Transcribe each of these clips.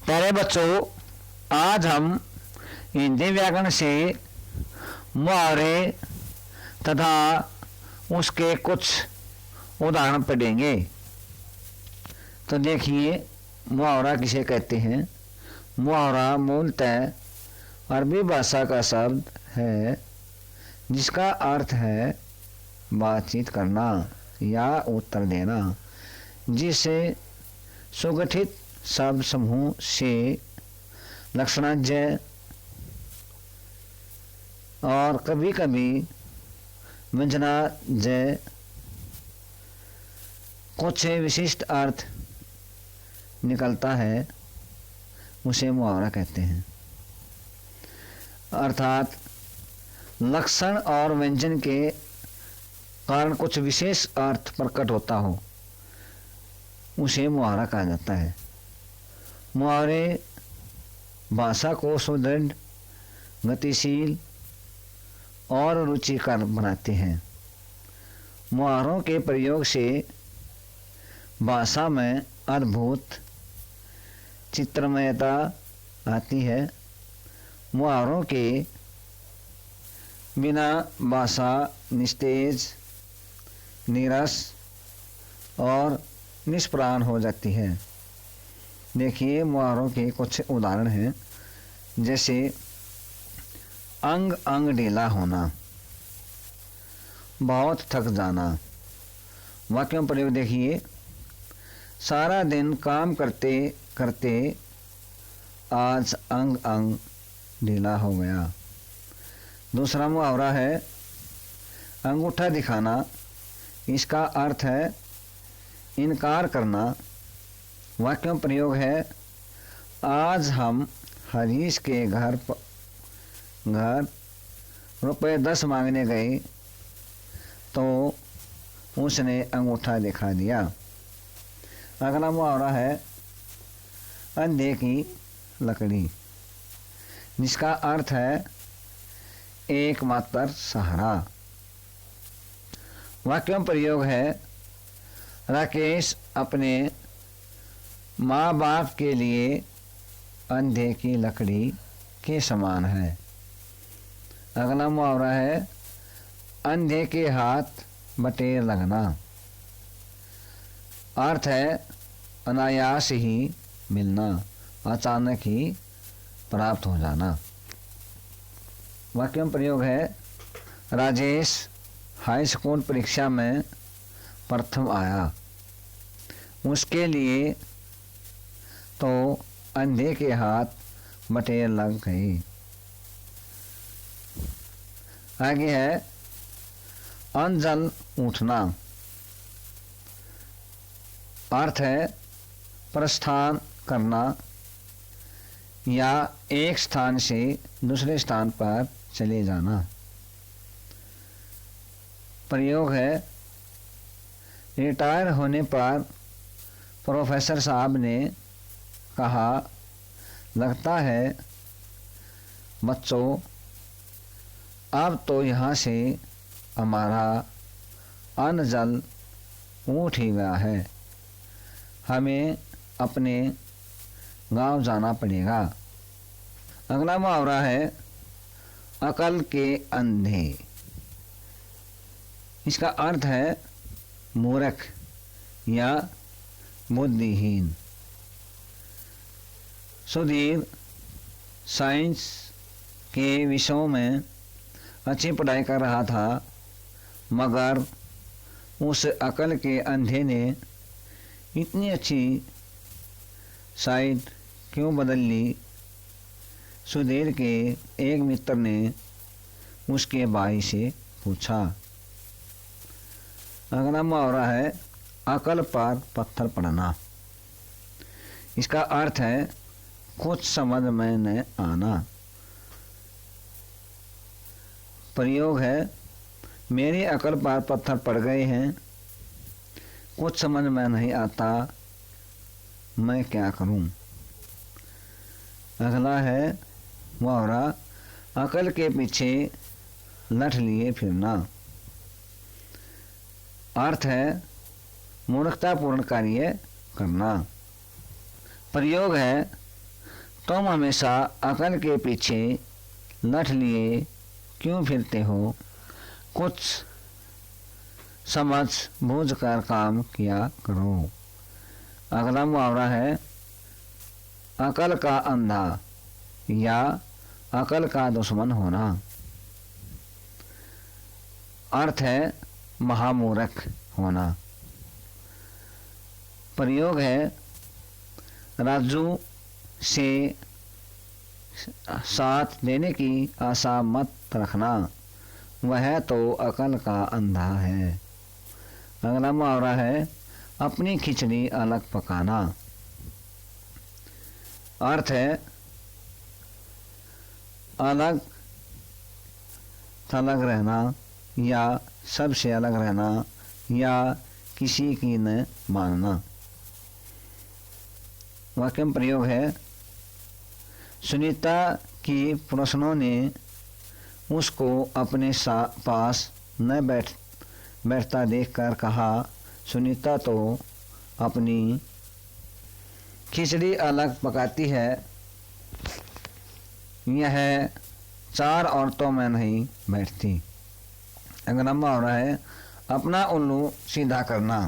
प्यारे बच्चों, आज हम हिंदी व्याकरण से मुहावरे तथा उसके कुछ उदाहरण पढ़ेंगे। तो देखिए, मुहावरा किसे कहते हैं। मुहावरा मूलतः अरबी भाषा का शब्द है जिसका अर्थ है बातचीत करना या उत्तर देना, जिसे सुगठित शब्द समूह से लक्षणांजय और कभी कभी व्यंजनाजय कुछ विशिष्ट अर्थ निकलता है, उसे मुहावरा कहते हैं। अर्थात लक्षण और व्यंजन के कारण कुछ विशेष अर्थ प्रकट होता हो, उसे मुहावरा कहा जाता है। मुहावरे भाषा को सुदृढ़, गतिशील और रुचिकर बनाते हैं। मुहावरों के प्रयोग से भाषा में अद्भुत चित्रमयता आती है। मुहावरों के बिना भाषा निस्तेज, नीरस और निष्प्राण हो जाती है। देखिए, मुहावरों के कुछ उदाहरण हैं, जैसे अंग अंग ढीला होना, बहुत थक जाना। वाक्यों में प्रयोग देखिए, सारा दिन काम करते करते आज अंग अंग ढीला हो गया। दूसरा मुहावरा है अंगूठा दिखाना। इसका अर्थ है इनकार करना। वाक्य में प्रयोग है आज हम हरीश के घर रुपये 10 मांगने गए तो उसने अंगूठा दिखा दिया। अगला मुहावरा है अंधे की लकड़ी, जिसका अर्थ है एकमात्र सहारा। वाक्य में प्रयोग है राकेश अपने माँ बाप के लिए अंधे की लकड़ी के समान है। अगला मुहावरा है अंधे के हाथ बटेर लगना। अर्थ है अनायास ही मिलना, अचानक ही प्राप्त हो जाना। वाक्य में प्रयोग है राजेश हाई स्कूल परीक्षा में प्रथम आया, उसके लिए तो अंधे के हाथ बटेर लग गई। आगे है अनजल उठना। अर्थ है प्रस्थान करना या एक स्थान से दूसरे स्थान पर चले जाना। प्रयोग है रिटायर होने पर प्रोफेसर साहब ने कहा, लगता है बच्चों अब तो यहाँ से हमारा अन्न जल उठ ही गया है, हमें अपने गांव जाना पड़ेगा। अगला मुहावरा है अकल के अंधे। इसका अर्थ है मूर्ख या बुद्धिहीन। सुधीर साइंस के विषयों में अच्छी पढ़ाई कर रहा था, मगर उस अकल के अंधे ने इतनी अच्छी साइट क्यों बदल ली। सुधीर के एक मित्र ने उसके भाई से पूछा। अगला मुहावरा है अकल पर पत्थर पड़ना। इसका अर्थ है कुछ समझ में न आना। प्रयोग है मेरी अकल पर पत्थर पड़ गए हैं, कुछ समझ में नहीं आता, मैं क्या करूं। अगला है मुहावरा अकल के पीछे लठ लिए फिरना। अर्थ है मूर्खतापूर्ण कार्य करना। प्रयोग है तुम हमेशा अकल के पीछे लठ लिए क्यों फिरते हो? कुछ समझ बूझ कर काम किया करो। अगला मुहावरा है अकल का अंधा या अकल का दुश्मन होना। अर्थ है महामूर्ख होना। प्रयोग है राजू से साथ देने की आशा मत रखना, वह तो अकल का अंधा है। अगला मुहावरा है अपनी खिचड़ी अलग पकाना। अर्थ है अलग थलग रहना या सबसे अलग रहना या किसी की न मानना। वाक्य में प्रयोग है सुनीता की प्रश्नों ने उसको अपने पास न बैठता देखकर कहा, सुनीता तो अपनी खिचड़ी अलग पकाती है, यह 4 औरतों में नहीं बैठती। अगला मुहावरा है अपना उल्लू सीधा करना।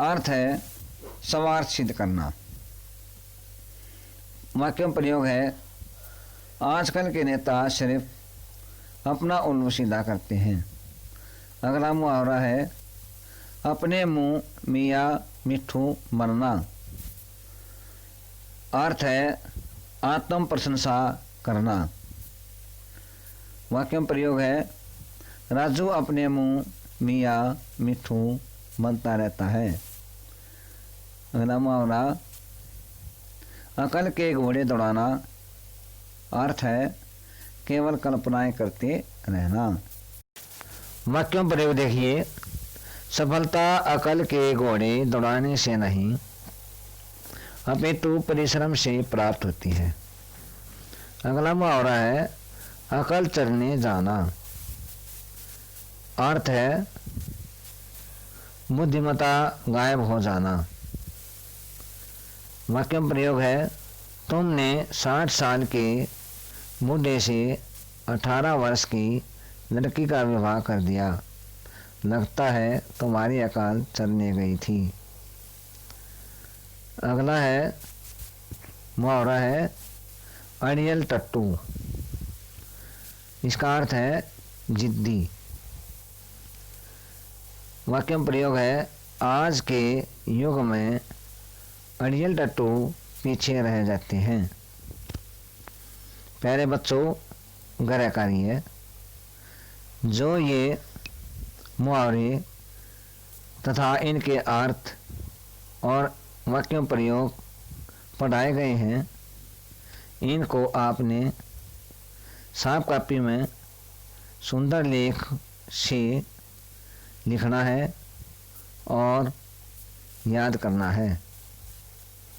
अर्थ है स्वार्थ सिद्ध करना। वाक्य में प्रयोग है आजकल के नेता सिर्फ अपना उल्लू सीधा करते हैं। अगला मुहावरा है अपने मुंह मियाँ मिट्ठू मरना। अर्थ है आत्म प्रशंसा करना। वाक्य में प्रयोग है राजू अपने मुंह मियाँ मिट्ठू बनता रहता है। अगला मुहावरा अकल के घोड़े दौड़ाना। अर्थ है केवल कल्पनाएं करते रहना। वाक्यों पर प्रयोग देखिए सफलता अकल के घोड़े दौड़ाने से नहीं अपितु परिश्रम से प्राप्त होती है। अगला मुहावरा है अकल चरने जाना। अर्थ है बुद्धिमत्ता गायब हो जाना। वाक्य में प्रयोग है तुमने 60 साल के बूढ़े से 18 वर्ष की लड़की का विवाह कर दिया, लगता है तुम्हारी अकल चलने गई थी। अगला है मुहावरा है अड़ियल टट्टू। इसका अर्थ है जिद्दी। वाक्य में प्रयोग है आज के युग में अड़ियल टट्टू पीछे रह जाते हैं। प्यारे बच्चों गैरकारी है जो ये मुहावरे तथा इनके अर्थ और वाक्यों प्रयोग पढ़ाए गए हैं, इनको आपने साफ कॉपी में सुंदर लेख से लिखना है और याद करना है।